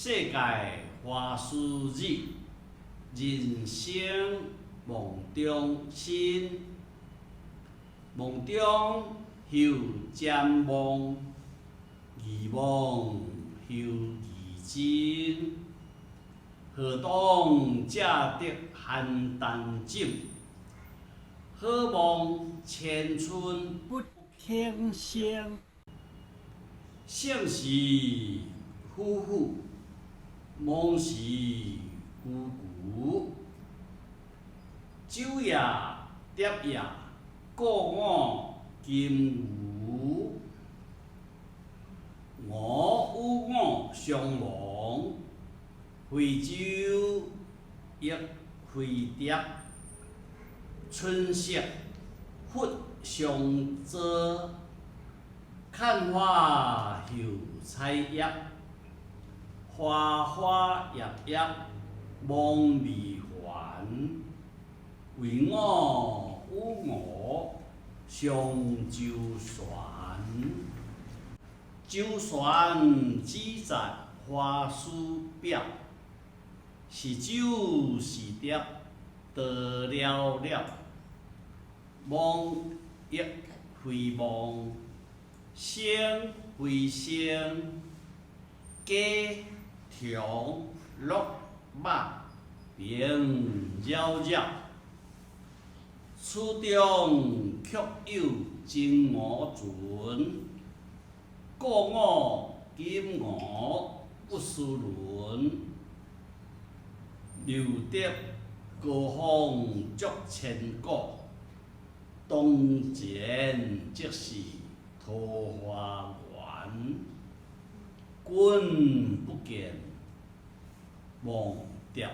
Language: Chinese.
世界花事日，人生梦中心，梦中有展望，期望有疑真。何当才得邯郸锦？好望千春不停歇。盛时虎虎，忙时咕咕。昼夜蝶夜，过我金鱼。我与我相忘，惠州亦惠蝶。春色复相遮，看花又采叶，花花叶叶望未还。为我与我上舟船，舟船只在花树表，是酒是蝶得了了。望亦非望，声非声，家常落马平绕绕。厝中却有金鹅船，故我金鹅不思伦。留得高峰足千古，当前即是桃花源。君不见，忘蝶。